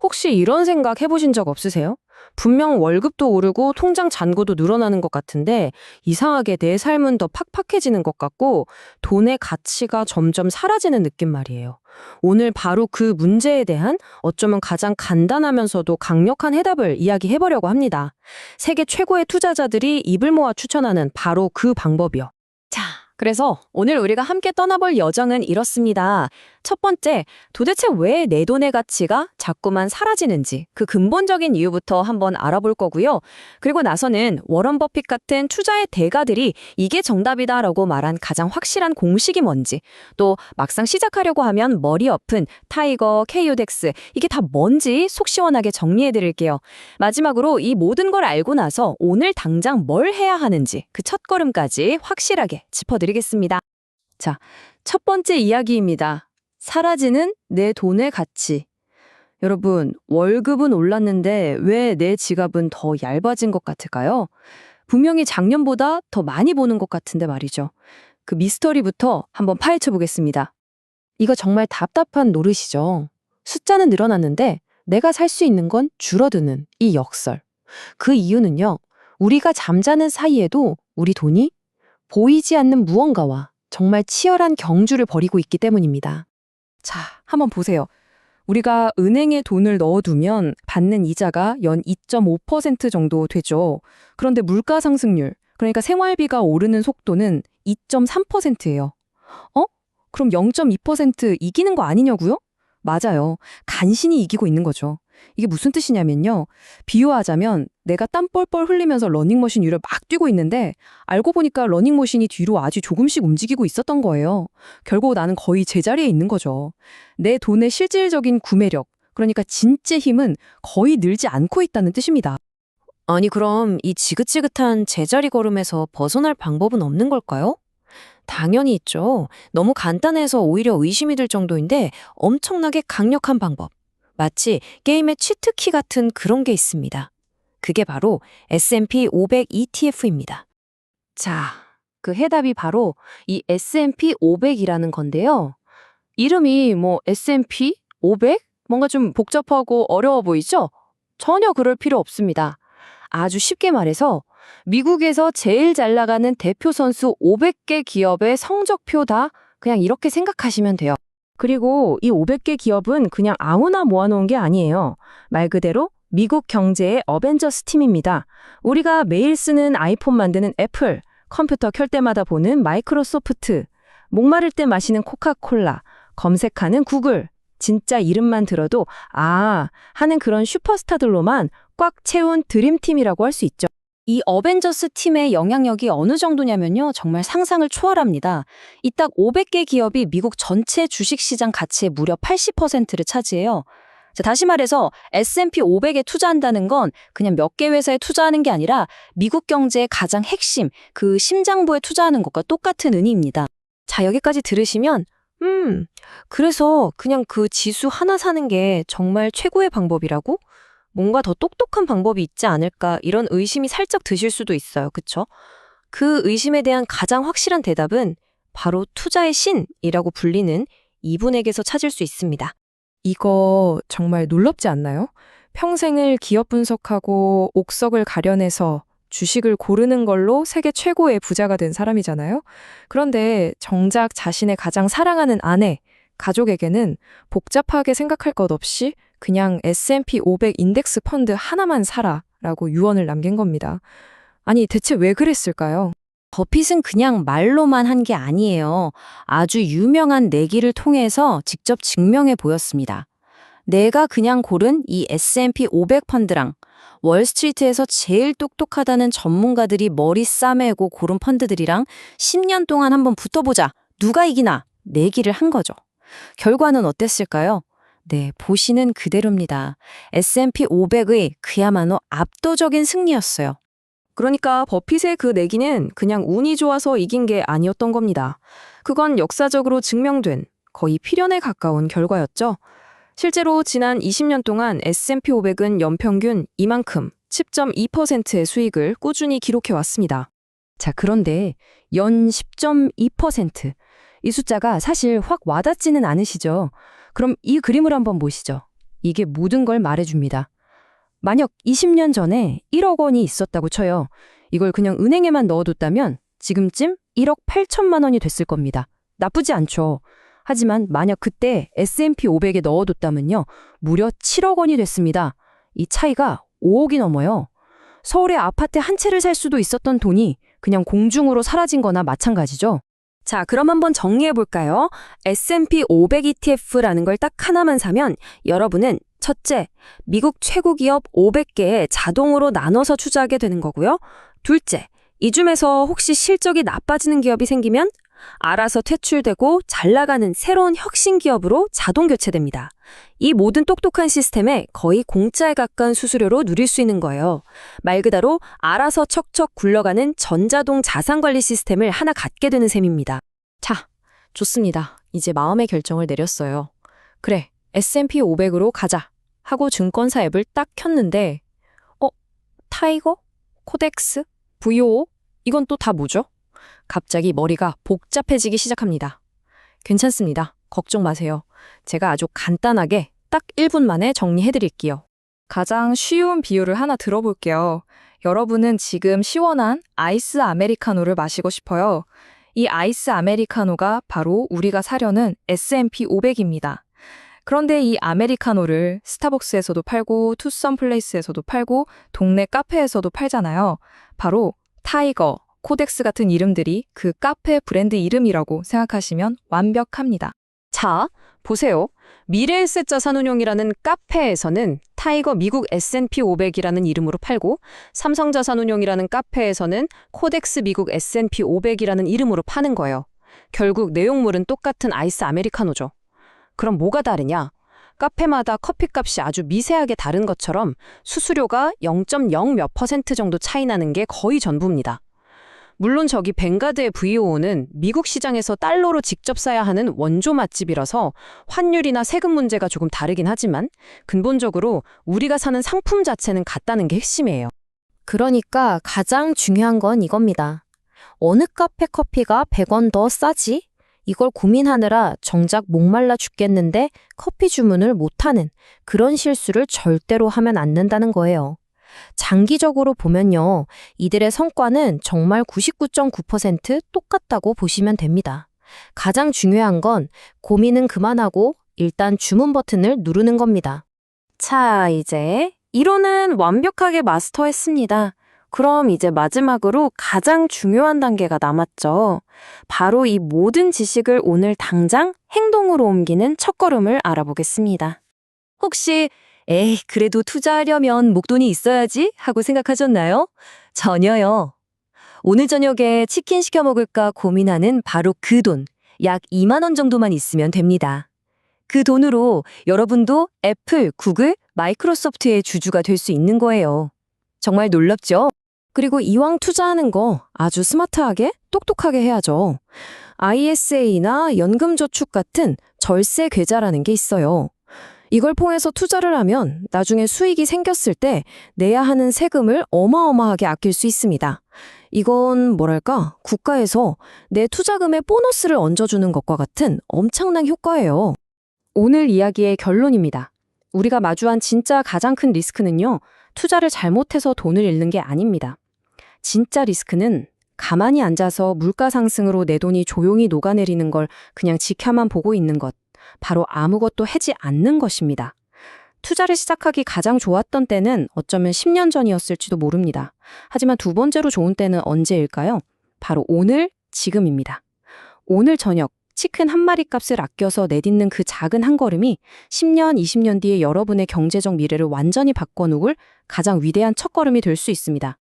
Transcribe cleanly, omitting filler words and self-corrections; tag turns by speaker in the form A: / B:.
A: 혹시 이런 생각 해보신 적 없으세요? 분명 월급도 오르고 통장 잔고도 늘어나는 것 같은데 이상하게 내 삶은 더 팍팍해지는 것 같고 돈의 가치가 점점 사라지는 느낌 말이에요. 오늘 바로 그 문제에 대한 어쩌면 가장 간단하면서도 강력한 해답을 이야기해보려고 합니다. 세계 최고의 투자자들이 입을 모아 추천하는 바로 그 방법이요. 자, 그래서 오늘 우리가 함께 떠나볼 여정은 이렇습니다. 첫 번째, 도대체 왜 내 돈의 가치가 자꾸만 사라지는지 그 근본적인 이유부터 한번 알아볼 거고요. 그리고 나서는 워런 버핏 같은 투자의 대가들이 이게 정답이다라고 말한 가장 확실한 공식이 뭔지, 또 막상 시작하려고 하면 머리 엎은 타이거, KO덱스 이게 다 뭔지 속 시원하게 정리해 드릴게요. 마지막으로 이 모든 걸 알고 나서 오늘 당장 뭘 해야 하는지 그 첫걸음까지 확실하게 짚어드리겠습니다. 자, 첫 번째 이야기입니다. 사라지는 내 돈의 가치. 여러분, 월급은 올랐는데 왜 내 지갑은 더 얇아진 것 같을까요? 분명히 작년보다 더 많이 버는 것 같은데 말이죠. 그 미스터리부터 한번 파헤쳐 보겠습니다. 이거 정말 답답한 노릇이죠. 숫자는 늘어났는데 내가 살 수 있는 건 줄어드는 이 역설. 그 이유는요, 우리가 잠자는 사이에도 우리 돈이 보이지 않는 무언가와 정말 치열한 경주를 벌이고 있기 때문입니다. 자, 한번 보세요. 우리가 은행에 돈을 넣어두면 받는 이자가 연 2.5% 정도 되죠. 그런데 물가 상승률, 그러니까 생활비가 오르는 속도는 2.3%예요. 그럼 0.2% 이기는 거 아니냐고요? 맞아요. 간신히 이기고 있는 거죠. 이게 무슨 뜻이냐면요. 비유하자면 내가 땀 뻘뻘 흘리면서 러닝머신 위를 막 뛰고 있는데 알고 보니까 러닝머신이 뒤로 아주 조금씩 움직이고 있었던 거예요. 결국 나는 거의 제자리에 있는 거죠. 내 돈의 실질적인 구매력, 그러니까 진짜 힘은 거의 늘지 않고 있다는 뜻입니다. 아니 그럼 이 지긋지긋한 제자리 걸음에서 벗어날 방법은 없는 걸까요? 당연히 있죠. 너무 간단해서 오히려 의심이 들 정도인데 엄청나게 강력한 방법. 마치 게임의 치트키 같은 그런 게 있습니다. 그게 바로 S&P 500 ETF입니다. 자, 그 해답이 바로 이 S&P 500이라는 건데요. 이름이 S&P 500? 뭔가 좀 복잡하고 어려워 보이죠? 전혀 그럴 필요 없습니다. 아주 쉽게 말해서 미국에서 제일 잘 나가는 대표 선수 500개 기업의 성적표다 그냥 이렇게 생각하시면 돼요. 그리고 이 500개 기업은 그냥 아무나 모아놓은 게 아니에요. 말 그대로 미국 경제의 어벤져스 팀입니다. 우리가 매일 쓰는 아이폰 만드는 애플, 컴퓨터 켤 때마다 보는 마이크로소프트, 목마를 때 마시는 코카콜라, 검색하는 구글, 진짜 이름만 들어도 하는 그런 슈퍼스타들로만 꽉 채운 드림팀이라고 할 수 있죠. 이 어벤져스 팀의 영향력이 어느 정도냐면요. 정말 상상을 초월합니다. 이 딱 500개 기업이 미국 전체 주식시장 가치의 무려 80%를 차지해요. 자, 다시 말해서 S&P 500에 투자한다는 건 그냥 몇 개 회사에 투자하는 게 아니라 미국 경제의 가장 핵심, 그 심장부에 투자하는 것과 똑같은 의미입니다. 자, 여기까지 들으시면 그래서 그냥 그 지수 하나 사는 게 정말 최고의 방법이라고? 뭔가 더 똑똑한 방법이 있지 않을까 이런 의심이 살짝 드실 수도 있어요. 그쵸? 그 의심에 대한 가장 확실한 대답은 바로 투자의 신이라고 불리는 이분에게서 찾을 수 있습니다. 이거 정말 놀랍지 않나요? 평생을 기업 분석하고 옥석을 가려내서 주식을 고르는 걸로 세계 최고의 부자가 된 사람이잖아요. 그런데 정작 자신의 가장 사랑하는 아내, 가족에게는 복잡하게 생각할 것 없이 그냥 S&P 500 인덱스 펀드 하나만 사라라고 유언을 남긴 겁니다. 아니 대체 왜 그랬을까요? 버핏은 그냥 말로만 한 게 아니에요. 아주 유명한 내기를 통해서 직접 증명해 보였습니다. 내가 그냥 고른 이 S&P 500 펀드랑 월스트리트에서 제일 똑똑하다는 전문가들이 머리 싸매고 고른 펀드들이랑 10년 동안 한번 붙어보자. 누가 이기나 내기를 한 거죠. 결과는 어땠을까요? 네, 보시는 그대로입니다. S&P 500의 그야말로 압도적인 승리였어요. 그러니까 버핏의 그 내기는 그냥 운이 좋아서 이긴 게 아니었던 겁니다. 그건 역사적으로 증명된 거의 필연에 가까운 결과였죠. 실제로 지난 20년 동안 S&P 500은 연평균 이만큼 10.2%의 수익을 꾸준히 기록해왔습니다. 자, 그런데 연 10.2%. 이 숫자가 사실 확 와닿지는 않으시죠? 그럼 이 그림을 한번 보시죠. 이게 모든 걸 말해줍니다. 만약 20년 전에 1억 원이 있었다고 쳐요. 이걸 그냥 은행에만 넣어뒀다면 지금쯤 1억 8천만 원이 됐을 겁니다. 나쁘지 않죠. 하지만 만약 그때 S&P 500에 넣어뒀다면요. 무려 7억 원이 됐습니다. 이 차이가 5억이 넘어요. 서울의 아파트 한 채를 살 수도 있었던 돈이 그냥 공중으로 사라진 거나 마찬가지죠. 자, 그럼 한번 정리해 볼까요? S&P 500 ETF라는 걸 딱 하나만 사면 여러분은 첫째, 미국 최고 기업 500개에 자동으로 나눠서 투자하게 되는 거고요. 둘째, 이 중에서 혹시 실적이 나빠지는 기업이 생기면 알아서 퇴출되고 잘 나가는 새로운 혁신 기업으로 자동 교체됩니다. 이 모든 똑똑한 시스템에 거의 공짜에 가까운 수수료로 누릴 수 있는 거예요. 말 그대로 알아서 척척 굴러가는 전자동 자산관리 시스템을 하나 갖게 되는 셈입니다. 자, 좋습니다. 이제 마음의 결정을 내렸어요. 그래, S&P 500으로 가자 하고 증권사 앱을 딱 켰는데 타이거? 코덱스? VO? 이건 또 다 뭐죠? 갑자기 머리가 복잡해지기 시작합니다. 괜찮습니다. 걱정 마세요. 제가 아주 간단하게 딱 1분 만에 정리해드릴게요. 가장 쉬운 비유를 하나 들어볼게요. 여러분은 지금 시원한 아이스 아메리카노를 마시고 싶어요. 이 아이스 아메리카노가 바로 우리가 사려는 S&P 500입니다. 그런데 이 아메리카노를 스타벅스에서도 팔고 투썸 플레이스에서도 팔고 동네 카페에서도 팔잖아요. 바로 타이거, 코덱스 같은 이름들이 그 카페 브랜드 이름이라고 생각하시면 완벽합니다. 자, 보세요. 미래에셋 자산운용이라는 카페에서는 타이거 미국 S&P 500이라는 이름으로 팔고 삼성자산운용이라는 카페에서는 코덱스 미국 S&P 500이라는 이름으로 파는 거예요. 결국 내용물은 똑같은 아이스 아메리카노죠. 그럼 뭐가 다르냐? 카페마다 커피값이 아주 미세하게 다른 것처럼 수수료가 0.0 몇 퍼센트 정도 차이 나는 게 거의 전부입니다. 물론 저기 벵가드의 VO는 미국 시장에서 달러로 직접 사야 하는 원조 맛집이라서 환율이나 세금 문제가 조금 다르긴 하지만 근본적으로 우리가 사는 상품 자체는 같다는 게 핵심이에요. 그러니까 가장 중요한 건 이겁니다. 어느 카페 커피가 100원 더 싸지? 이걸 고민하느라 정작 목말라 죽겠는데 커피 주문을 못하는 그런 실수를 절대로 하면 안 된다는 거예요. 장기적으로 보면요. 이들의 성과는 정말 99.9% 똑같다고 보시면 됩니다. 가장 중요한 건 고민은 그만하고 일단 주문 버튼을 누르는 겁니다. 자, 이제 이론은 완벽하게 마스터했습니다. 그럼 이제 마지막으로 가장 중요한 단계가 남았죠. 바로 이 모든 지식을 오늘 당장 행동으로 옮기는 첫걸음을 알아보겠습니다. 혹시 그래도 투자하려면 목돈이 있어야지 하고 생각하셨나요? 전혀요. 오늘 저녁에 치킨 시켜 먹을까 고민하는 바로 그 돈, 약 2만 원 정도만 있으면 됩니다. 그 돈으로 여러분도 애플, 구글, 마이크로소프트의 주주가 될 수 있는 거예요. 정말 놀랍죠? 그리고 이왕 투자하는 거 아주 스마트하게, 똑똑하게 해야죠. ISA나 연금저축 같은 절세 계좌라는 게 있어요. 이걸 통해서 투자를 하면 나중에 수익이 생겼을 때 내야 하는 세금을 어마어마하게 아낄 수 있습니다. 이건 뭐랄까, 국가에서 내 투자금에 보너스를 얹어주는 것과 같은 엄청난 효과예요. 오늘 이야기의 결론입니다. 우리가 마주한 진짜 가장 큰 리스크는요, 투자를 잘못해서 돈을 잃는 게 아닙니다. 진짜 리스크는 가만히 앉아서 물가 상승으로 내 돈이 조용히 녹아내리는 걸 그냥 지켜만 보고 있는 것. 바로 아무것도 하지 않는 것입니다. 투자를 시작하기 가장 좋았던 때는 어쩌면 10년 전이었을지도 모릅니다. 하지만 두 번째로 좋은 때는 언제일까요? 바로 오늘, 지금입니다. 오늘 저녁 치킨 한 마리 값을 아껴서 내딛는 그 작은 한 걸음이 10년, 20년 뒤에 여러분의 경제적 미래를 완전히 바꿔놓을 가장 위대한 첫걸음이 될 수 있습니다.